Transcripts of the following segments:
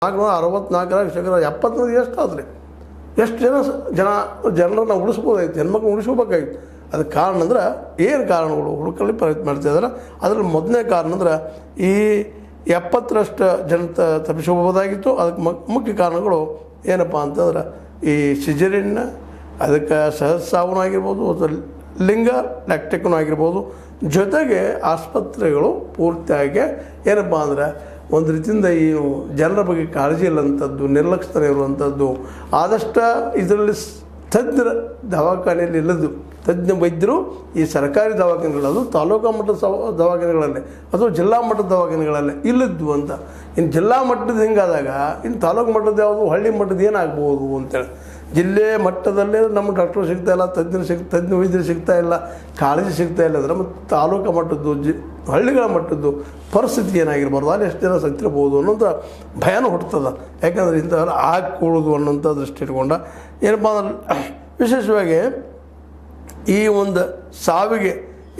464 ಶೇಕಡ 70 ಎಷ್ಟು ಆದ್ರಿ? ಎಷ್ಟು ಜನರನ್ನು ಉಳಿಸ್ಬೋದಾಯ್ತು, ಹೆಣ್ಮಕ್ಳು ಉಳಿಸ್ಕೋಬೇಕಾಗಿತ್ತು. ಅದಕ್ಕೆ ಕಾರಣ ಅಂದ್ರೆ ಏನು ಕಾರಣಗಳು ಹುಡುಕಲ್ಲಿ ಪ್ರಯತ್ನ ಮಾಡ್ತಾಯಿದ್ದಾರೆ. ಅದರಲ್ಲಿ ಮೊದಲನೇ ಕಾರಣ ಅಂದ್ರೆ ಈ 70ರಷ್ಟು ಜನ ತಪ್ಪಿಸ್ಕೋಬೋದಾಗಿತ್ತು. ಅದಕ್ಕೆ ಮುಖ್ಯ ಕಾರಣಗಳು ಏನಪ್ಪ ಅಂತಂದ್ರೆ ಈ ಸಿಜರಿನ್, ಅದಕ್ಕೆ ಸಹಜ ಸಾವೂ ಆಗಿರ್ಬೋದು, ಲಿಂಗ ಲ್ಯಾಕ್ಟಿಕ್ನೂ ಆಗಿರ್ಬೋದು. ಜೊತೆಗೆ ಆಸ್ಪತ್ರೆಗಳು ಪೂರ್ತಿಯಾಗಿ ಏನಪ್ಪ ಅಂದ್ರೆ ಒಂದು ರೀತಿಯಿಂದ ಈ ಜನರ ಬಗ್ಗೆ ಕಾಳಜಿ ಇಲ್ಲಂಥದ್ದು, ನಿರ್ಲಕ್ಷ್ಯತೆ ಇರುವಂಥದ್ದು. ಆದಷ್ಟು ಇದರಲ್ಲಿ ತಜ್ಞರ ದವಾಖಾನೆಯಲ್ಲಿ ಇಲ್ಲದು, ತಜ್ಞ ವೈದ್ಯರು ಈ ಸರ್ಕಾರಿ ದವಾಖಾನೆಗಳು, ಅದು ತಾಲೂಕು ಮಟ್ಟದ ದವಾಖಾನೆಗಳಲ್ಲಿ ಅಥವಾ ಜಿಲ್ಲಾ ಮಟ್ಟದ ದವಾಖಾನೆಗಳಲ್ಲಿ ಇಲ್ಲದ್ದು ಅಂತ. ಇನ್ನು ಜಿಲ್ಲಾ ಮಟ್ಟದ ಹಿಂಗಾದಾಗ ಇನ್ನು ತಾಲೂಕು ಮಟ್ಟದ ಯಾವುದು, ಹಳ್ಳಿ ಮಟ್ಟದ ಏನಾಗ್ಬೋದು ಅಂತೇಳಿ. ಜಿಲ್ಲೆ ಮಟ್ಟದಲ್ಲೇ ನಮ್ಗೆ ಡಾಕ್ಟ್ರು ಸಿಗ್ತಾಯಿಲ್ಲ, ತಜ್ಞ ವೈದ್ಯರು ಸಿಗ್ತಾಯಿಲ್ಲ, ಕಾಳಜಿ ಸಿಗ್ತಾಯಿಲ್ಲ ಅಂದ್ರೆ ಮತ್ತು ತಾಲೂಕು ಮಟ್ಟದ್ದು ಹಳ್ಳಿಗಳ ಮಟ್ಟದ್ದು ಪರಿಸ್ಥಿತಿ ಏನಾಗಿರ್ಬಾರ್ದು, ಅಲ್ಲಿ ಎಷ್ಟು ಜನ ಸತ್ತಿರ್ಬೋದು ಅನ್ನೋಂಥ ಭಯನೂ ಹುಡ್ತದೆ. ಯಾಕಂದರೆ ಇಂಥವ್ರು ಹಾಕ್ಕೊಳ್ಳೋದು ಅನ್ನೋಂಥ ದೃಷ್ಟಿ ಇಟ್ಕೊಂಡ ಏನಪ್ಪ ಅಂದ್ರೆ ವಿಶೇಷವಾಗಿ ಈ ಒಂದು ಸಾವಿಗೆ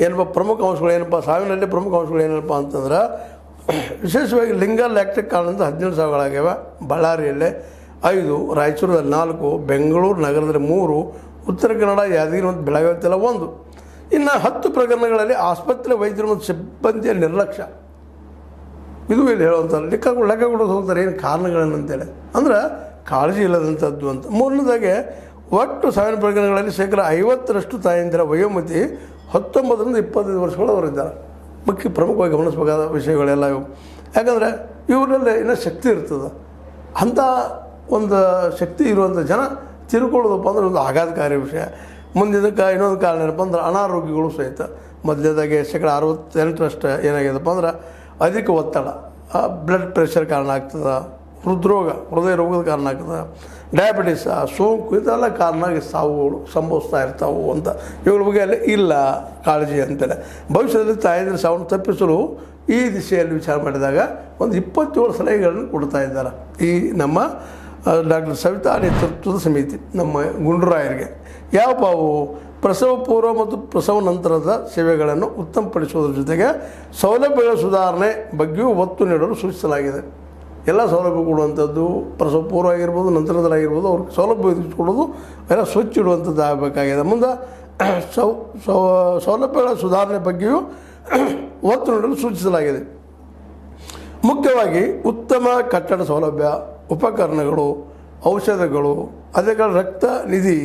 ಏನಪ್ಪ ಪ್ರಮುಖ ಅಂಶಗಳು ಏನಪ್ಪ, ಸಾವಿನಲ್ಲಿ ಪ್ರಮುಖ ಅಂಶಗಳು ಏನಪ್ಪ ಅಂತಂದ್ರೆ ವಿಶೇಷವಾಗಿ ಲಿಂಗ ಲ್ಯಾಕ್ಟಿಕ್ ಕಾರಣದಿಂದ 17 ಸಾವಿಗಳಾಗ್ಯಾವ. ಬಳ್ಳಾರಿಯಲ್ಲೇ 5, ರಾಯಚೂರಲ್ಲಿ 4, ಬೆಂಗಳೂರು ನಗರದಲ್ಲಿ 3, ಉತ್ತರ ಕನ್ನಡ, ಯಾದಗಿರಿ ಮತ್ತು ಬೆಳಗಾವಿಯಲ್ಲ 1. ಇನ್ನು 10 ಪ್ರಕರಣಗಳಲ್ಲಿ ಆಸ್ಪತ್ರೆ ವೈದ್ಯರು ಮತ್ತು ಸಿಬ್ಬಂದಿಯ ನಿರ್ಲಕ್ಷ್ಯ. ಇದು ಇಲ್ಲಿ ಹೇಳುವಂಥ ಲೆಕ್ಕ ಕೊಡೋದು ಹೋಗ್ತಾರೆ ಏನು ಕಾರಣಗಳನ್ನಂತೇಳಿ ಅಂದ್ರೆ ಕಾಳಜಿ ಇಲ್ಲದಂಥದ್ದು ಅಂತ. ಮೂರನೇದಾಗೆ ಒಟ್ಟು ಸಾವಿನ ಪ್ರಕರಣಗಳಲ್ಲಿ ಶೇಕಡ 50ರಷ್ಟು ತಾಯಂದಿರ ವಯೋಮಿತಿ 19ರಿಂದ 25 ವರ್ಷಗಳವರಿದ್ದಾರೆ. ಮುಖ್ಯ ಪ್ರಮುಖವಾಗಿ ಗಮನಿಸಬೇಕಾದ ವಿಷಯಗಳೆಲ್ಲ ಇವು. ಯಾಕಂದರೆ ಇವರಲ್ಲಿ ಇನ್ನೂ ಶಕ್ತಿ ಇರ್ತದೆ. ಅಂಥ ಒಂದು ಶಕ್ತಿ ಇರುವಂಥ ಜನ ತಿರ್ಕೊಳ್ಳೋದಪ್ಪ ಅಂದ್ರೆ ಒಂದು ಆಘಾತಕಾರಿ ವಿಷಯ. ಮುಂದಿದ್ದಕ್ಕೆ ಇನ್ನೊಂದು ಕಾರಣ ಏನಪ್ಪ ಅಂದ್ರೆ ಅನಾರೋಗ್ಯಗಳು ಸಹಿತ. ಮೊದಲನೇದಾಗೆ ಶೇಕಡ 68ರಷ್ಟು ಏನಾಗ್ಯದಪ್ಪ ಅಂದ್ರೆ ಅಧಿಕ ಒತ್ತಡ, ಬ್ಲಡ್ ಪ್ರೆಷರ್ ಕಾರಣ ಆಗ್ತದೆ, ಹೃದ್ರೋಗ, ಹೃದಯ ರೋಗದ ಕಾರಣ ಆಗ್ತದೆ, ಡಯಾಬಿಟಿಸ್, ಸೋಂಕು, ಇದೆಲ್ಲ ಕಾರಣ ಸಾವುಗಳು ಸಂಭವಿಸ್ತಾ ಇರ್ತಾವೆ ಅಂತ. ಇವುಗಳ ಬಗ್ಗೆ ಅಲ್ಲಿ ಇಲ್ಲ ಕಾಳಜಿ ಅಂತೇಳಿ. ಭವಿಷ್ಯದಲ್ಲಿ ತಾಯಂದಿರ ಸಾವನ್ನು ತಪ್ಪಿಸಲು ಈ ದಿಶೆಯಲ್ಲಿ ವಿಚಾರ ಮಾಡಿದಾಗ ಒಂದು 27 ಸಲಹೆಗಳನ್ನು ಕೊಡ್ತಾ ಇದ್ದಾರೆ ಈ ನಮ್ಮ ಡಾಕ್ಟರ್ ಸವಿತಾ ನೇತೃತ್ವದ ಸಮಿತಿ ನಮ್ಮ ಗುಂಡೂರಾಯರಿಗೆ. ಯಾವವು ಪ್ರಸವ ಪೂರ್ವ ಮತ್ತು ಪ್ರಸವ ನಂತರದ ಸೇವೆಗಳನ್ನು ಉತ್ತಮಪಡಿಸುವುದರ ಜೊತೆಗೆ ಸೌಲಭ್ಯಗಳ ಸುಧಾರಣೆ ಬಗ್ಗೆಯೂ ಒತ್ತು ನೀಡಲು ಸೂಚಿಸಲಾಗಿದೆ. ಎಲ್ಲ ಸೌಲಭ್ಯ ಕೊಡುವಂಥದ್ದು ಪ್ರಸವ ಪೂರ್ವ ಆಗಿರ್ಬೋದು, ನಂತರದಲ್ಲಾಗಿರ್ಬೋದು, ಅವ್ರಿಗೆ ಸೌಲಭ್ಯ ಕೊಡೋದು ಎಲ್ಲ ಸ್ವಚ್ಛ ಇಡುವಂಥದ್ದು ಆಗಬೇಕಾಗಿದೆ. ಮುಂದೆ ಸೌಲಭ್ಯಗಳ ಸುಧಾರಣೆ ಬಗ್ಗೆಯೂ ಒತ್ತು ನೀಡಲು ಸೂಚಿಸಲಾಗಿದೆ. ಮುಖ್ಯವಾಗಿ ಉತ್ತಮ ಕಟ್ಟಡ ಸೌಲಭ್ಯ, ಉಪಕರಣಗಳು, ಔಷಧಗಳು, ಅದಕ್ಕೆ ರಕ್ತ ನಿಧಿ